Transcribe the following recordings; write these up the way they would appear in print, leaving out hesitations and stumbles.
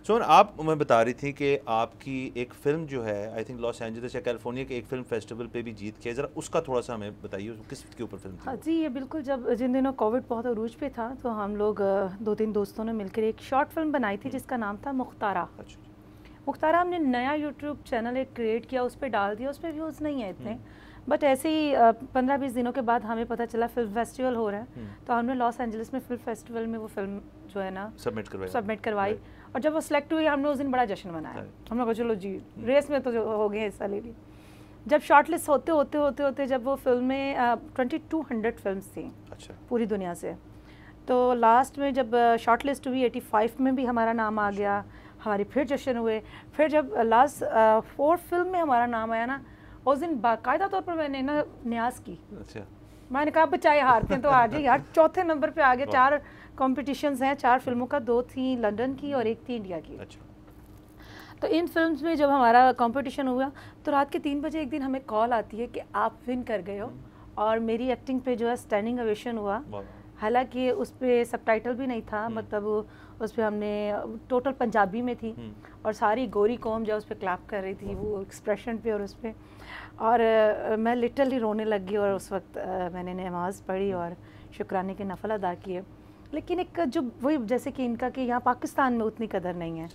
سون آپ میں بتا رہی تھیں کہ آپ کی ایک فلم جو ہے آئی تھنک لاس اینجلس یا کیلیفورنیا کے ایک فلم فیسٹیول پہ بھی جیت کے, ذرا اس کا تھوڑا سا ہمیں بتائیے کس کے اوپر فلم تھی؟ جی یہ بالکل, جب جن دنوں کووڈ بہت عروج پہ تھا تو ہم لوگ 2-3 دوستوں نے مل کر ایک شارٹ فلم بنائی تھی جس کا نام تھا مختارہ. مختارہ ہم نے نیا یوٹیوب چینل ایک کریٹ کیا, اس پہ ڈال دیا, اس پہ ویوز نہیں ہیں اتنے, بٹ ایسے ہی 15-20 دنوں کے بعد ہمیں پتہ چلا فلم فیسٹیول ہو رہا ہے, تو ہم نے لاس اینجلس میں فلم فیسٹیول میں وہ فلم جو ہے نا سبمٹ کروائی, اور جب وہ سلیکٹ ہوئی ہم نے اس دن بڑا جشن منایا. ہم نے کہا چلو جی ریس میں تو جو ہو گئے حصہ لے لی. جب شارٹ لسٹ ہوتے جب وہ فلمیں 2200 فلمس تھیں پوری دنیا سے, تو لاسٹ میں جب شارٹ لسٹ ہوئی 85 میں بھی ہمارا نام آ گیا, ہمارے پھر جشن ہوئے. پھر جب لاسٹ 4 فلم میں ہمارا نام آیا نا, اس دن باقاعدہ طور پر میں نے نا نیاز کی. میں نے کہا بچائے ہارتے ہیں تو آ جائے یار, چوتھے نمبر پہ آ گیا. 4 کمپٹیشنز ہیں 4 فلموں کا, 2 تھیں لنڈن کی اور 1 تھی انڈیا کی. تو ان فلمز میں جب ہمارا کمپٹیشن ہوا تو رات کے 3 بجے ایک دن ہمیں کال آتی ہے کہ آپ ون کر گئے ہو, اور میری ایکٹنگ پہ جو ہے اسٹینڈنگ اویشن ہوا. حالانکہ اس پہ سب ٹائٹل بھی نہیں تھا, مطلب اس پہ ہم نے ٹوٹل پنجابی میں تھی, اور ساری گوری قوم جو اس پہ کلیپ کر رہی تھی وہ ایکسپریشن پہ اور اس پہ, اور میں لٹرلی رونے لگ گئی. اور اس وقت میں نے نماز پڑھی اور شکرانے کے نفل ادا کیے. لیکن ایک جو وہی جیسے کہ ان کا کہ یہاں پاکستان میں اتنی قدر نہیں ہے,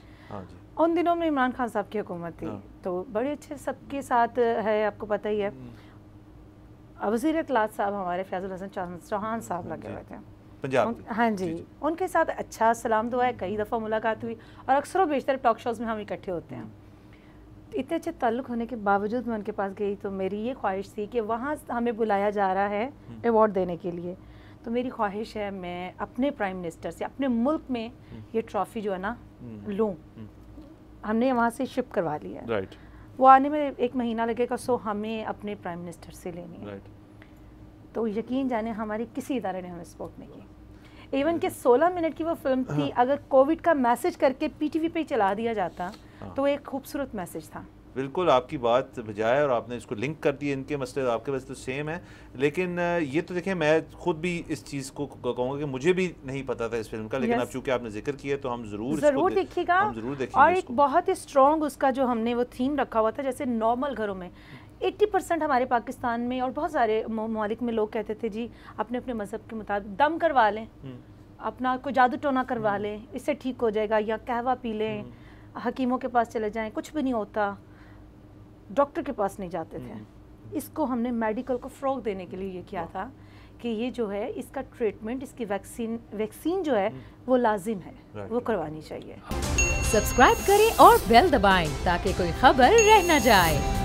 ان دنوں میں عمران خان صاحب کی حکومت تھی, تو بڑے اچھے سب کے ساتھ ہے, آپ کو پتہ ہی ہے. وزیر اطلاعات صاحب ہمارے فیض الحسن چوہان صاحب لگے ہوئے تھے پنجاب. ہاں جی, ان کے ساتھ اچھا سلام دعا ہے, کئی دفعہ ملاقات ہوئی, اور اکثر و بیشتر ٹاک شوز میں ہم اکٹھے ہوتے ہیں. اتنے اچھے تعلق ہونے کے باوجود میں ان کے پاس گئی تو میری یہ خواہش تھی کہ وہاں ہمیں بلایا جا رہا ہے ایوارڈ دینے کے لیے, تو میری خواہش ہے میں اپنے پرائم منسٹر سے اپنے ملک میں یہ ٹرافی جو ہے نا لوں. ہم نے وہاں سے شپ کروا لی ہے, وہ آنے میں 1 مہینہ لگے گا, سو ہمیں اپنے پرائم منسٹر سے لینی ہے. تو یقین جانے ہماری کسی ادارے نے ہمیں سپورٹ نہیں کی. ایون کہ 16 منٹ کی وہ فلم تھی, اگر کووڈ کا میسج کر کے پی ٹی وی پہ ہی چلا دیا جاتا تو ایک خوبصورت میسج تھا. بالکل آپ کی بات بجائے, اور آپ نے اس کو لنک کر دیا, ان کے مسئلے آپ کے مسئلے تو سیم ہیں. لیکن یہ تو دیکھیں میں خود بھی اس چیز کو کہوں گا کہ مجھے بھی نہیں پتا تھا اس فلم کا, لیکن اب چونکہ آپ نے ذکر کیا تو ہم ضرور دیکھیے گا. اور ایک بہت ہی اسٹرانگ اس کا جو ہم نے وہ تھیم رکھا ہوا تھا, جیسے نارمل گھروں میں 80% ہمارے پاکستان میں اور بہت سارے ممالک میں لوگ کہتے تھے جی اپنے اپنے مذہب کے مطابق دم کروا لیں, اپنا کوئی جادو ٹونا کروا لیں, اس سے ٹھیک ہو جائے گا, یا قہوہ پی لیں, حکیموں کے پاس چلے جائیں, کچھ بھی نہیں ہوتا, ڈاکٹر کے پاس نہیں جاتے تھے. اس کو ہم نے میڈیکل کو فروغ دینے کے لیے یہ کیا تھا کہ یہ جو ہے اس کا ٹریٹمنٹ, اس کی ویکسین جو ہے وہ لازم ہے, وہ کروانی چاہیے. سبسکرائب کریں اور بیل دبائیں تاکہ کوئی خبر رہ نہ جائے.